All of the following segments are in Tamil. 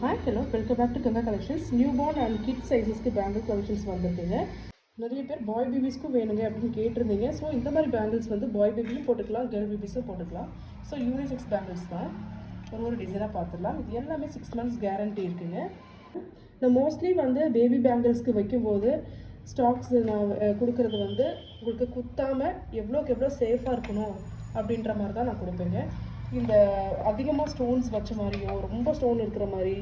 Hi hello welcome back to Ganga collections. New born and kid சைஸஸ்க்கு பேங்கிள் கலெக்ஷன்ஸ் வந்திருக்குங்க. நிறைய பேர் பாய் பேபிஸ்க்கும் வேணுங்க அப்படின்னு கேட்டிருந்தீங்க. ஸோ இந்த மாதிரி பேங்கிள்ஸ் வந்து பாய் பேபியும் போட்டுக்கலாம், கேர்ள் பேபிஸும் போட்டுக்கலாம். ஸோ யூனிசெக்ஸ் பேங்கிள்ஸ் தான். ஒரு டிசைனாக பார்த்துடலாம். இது எல்லாமே 6 months கேரண்டி இருக்குங்க. நான் மோஸ்ட்லி வந்து பேபி பேங்கிள்ஸ்க்கு வைக்கும்போது ஸ்டாக்ஸ் நான் கொடுக்குறது வந்து உங்களுக்கு குத்தாமல் எவ்வளோக்கு எவ்வளோ சேஃபாக இருக்கணும் அப்படின்ற மாதிரி தான் நான் கொடுப்பேங்க. இந்த அதிகமாக ஸ்டோன்ஸ் வச்ச மாதிரியோ ரொம்ப ஸ்டோன் இருக்கிற மாதிரி,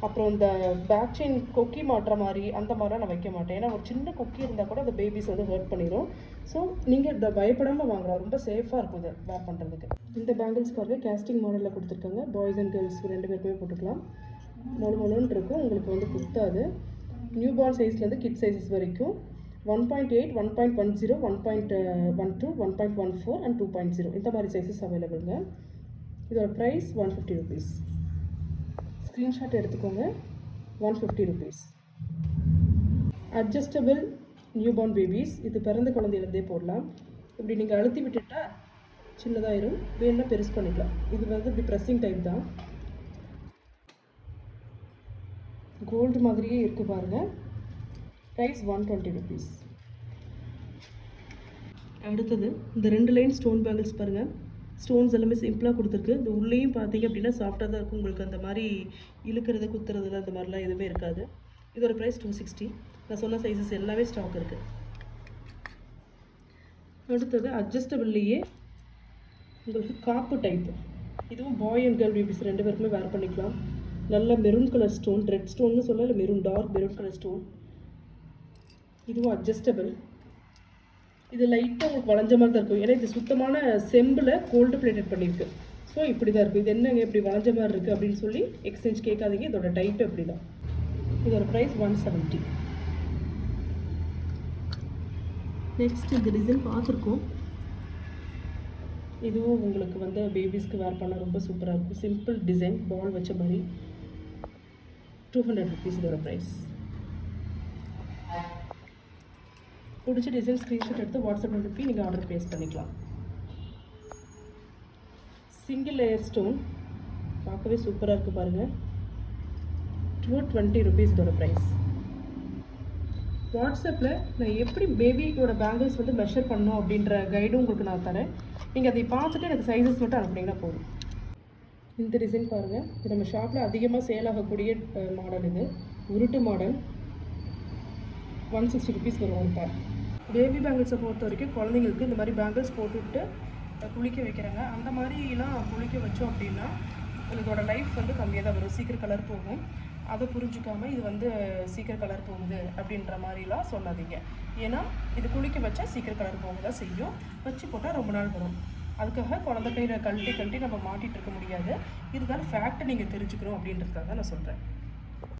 அப்புறம் இந்த பேக் செயின் கொக்கி மாட்டுற மாதிரி அந்த மாதிரிலாம் நான் வைக்க மாட்டேன். ஏன்னா ஒரு சின்ன கொக்கி இருந்தால் கூட அந்த பேபிஸ் வந்து ஹர்ட் பண்ணிடும். ஸோ நீங்கள் இதை பயப்படாமல் வாங்கலாம், ரொம்ப சேஃபாக இருக்கும் இதை வேர் பண்ணுறதுக்கு. இந்த பேங்கிள்ஸ் பாருங்கள், கேஸ்டிங் மாடலில் கொடுத்துருக்காங்க. பாய்ஸ் அண்ட் கேர்ள்ஸ் 2 பேருக்குமே போட்டுக்கலாம். மொழுன்னு இருக்கும், உங்களுக்கு வந்து குத்தாது. நியூ பார்ன் சைஸ்லேருந்து கிட் சைஸஸ் வரைக்கும் 1.8, 1.10, 1.12, 1.14 அண்ட் 2.0 இந்த மாதிரி சைஸஸ் அவைலபிளுங்க. இதோட ப்ரைஸ் 150 rupees. ஸ்க்ரீன்ஷாட் எடுத்துக்கோங்க. 150 rupees. Adjustable new born babies, இது பிறந்த குழந்தையிலேருந்தே போடலாம். இப்படி நீங்கள் அழுத்தி விட்டுட்டா சின்னதாயிரும், வேணும்னா பெருசு பண்ணிக்கலாம். இது வந்து இப்படி ப்ரெஸ்ஸிங் டைப் தான். கோல்டு மாதிரியே இருக்குது பாருங்கள். Price 120 rupees. அடுத்தது இந்த 2 லைன் ஸ்டோன் பேங்கிள்ஸ் பாருங்கள். ஸ்டோன்ஸ் எல்லாமே சிம்பிளாக கொடுத்துருக்கு. இந்த உள்ளேயும் பார்த்தீங்க அப்படின்னா சாஃப்டாக தான் இருக்கும். உங்களுக்கு அந்த மாதிரி இழுக்கிறது குத்துறதுல அந்த மாதிரிலாம் எதுவுமே இருக்காது. இதோட ப்ரைஸ் 260. நான் சொன்ன சைஸஸ் எல்லாமே ஸ்டாக் இருக்குது. அடுத்தது அட்ஜஸ்டபிள்லேயே உங்களுக்கு காப்பு டைப். இதுவும் பாய் அண்ட் கேர்ள் பேபிஸ் 2 பேருக்குமே வேர் பண்ணிக்கலாம். நல்ல மெரூன் கலர் ஸ்டோன், ரெட் ஸ்டோன்னு சொல்ல, இல்லை maroon, dark maroon colour stone. இதுவும் அட்ஜஸ்டபிள். இது லைட்டாக உங்களுக்கு வளைஞ்ச மாதிரி தான் இருக்கும். ஏன்னா இது சுத்தமான செம்பில் கோல்டு பிளேட்டட் பண்ணியிருக்கு. ஸோ இப்படி தான் இருக்குது. இது என்னங்க இப்படி வளைஞ்ச மாதிரி இருக்குது அப்படின்னு சொல்லி எக்ஸ்சேஞ்ச் கேட்காதீங்க. இதோட டைப்பு இப்படி தான். இதோட ப்ரைஸ் 170. நெக்ஸ்ட் இந்த டிசைன் பார்த்துருக்கோம். இதுவும் உங்களுக்கு வந்து பேபிஸ்க்கு வேர் பண்ண ரொம்ப சூப்பராக இருக்கும். சிம்பிள் டிசைன், பால் வச்ச மாதிரி. 200 rupees இதோட ப்ரைஸ். பிடிச்ச டிசைன் ஸ்க்ரீன்ஷாட் எடுத்து வாட்ஸ்அப் அனுப்பி நீங்கள் ஆர்டர் ப்ளேஸ் பண்ணிக்கலாம். சிங்கிள் லேயர் ஸ்டோன் பார்க்கவே சூப்பராக இருக்குது பாருங்கள். 220 rupees இதோட ப்ரைஸ். வாட்ஸ்அப்பில் நான் எப்படி பேபியோட பேங்கிள்ஸ் வந்து மெஷர் பண்ணணும் அப்படின்ற கைடும் உங்களுக்கு நான் தரேன். நீங்கள் அதை பார்த்துட்டு எனக்கு சைஸஸ் மட்டும் அனுப்புனீங்கன்னா போதும். இந்த டிசைன் பாருங்கள். இது நம்ம ஷாப்பில் அதிகமாக சேல் ஆகக்கூடிய மாடல். இது உருட்டு மாடல். 160 rupees வரும் ஒரு பேர். பேபி பேங்கிள்ஸை பொறுத்த வரைக்கும் குழந்தைங்களுக்கு இந்த மாதிரி பேங்கிள்ஸ் போட்டுவிட்டு குளிக்க வைக்கிறாங்க. அந்த மாதிரிலாம் குளிக்க வச்சோம் அப்படின்னா இதோட லைஃப் வந்து கம்மியாக தான் வரும், சீக்கிரம் கலர் போகும். அதை புரிஞ்சுக்காமல் இது வந்து சீக்கிரம் கலர் போகுது அப்படின்ற மாதிரிலாம் சொல்லாதீங்க. ஏன்னா இது குளிக்க வச்சா சீக்கிரம் கலர் போக தான் செய்யும். வச்சு போட்டால் ரொம்ப நாள் வரும். அதுக்காக குழந்தை கையில் கழட்டி நம்ம மாட்டிகிட்டு இருக்க முடியாது. இதுதான் ஃபேக்ட்டை நீங்கள் தெரிஞ்சுக்கணும் அப்படின்றதுக்காக நான் சொல்கிறேன்.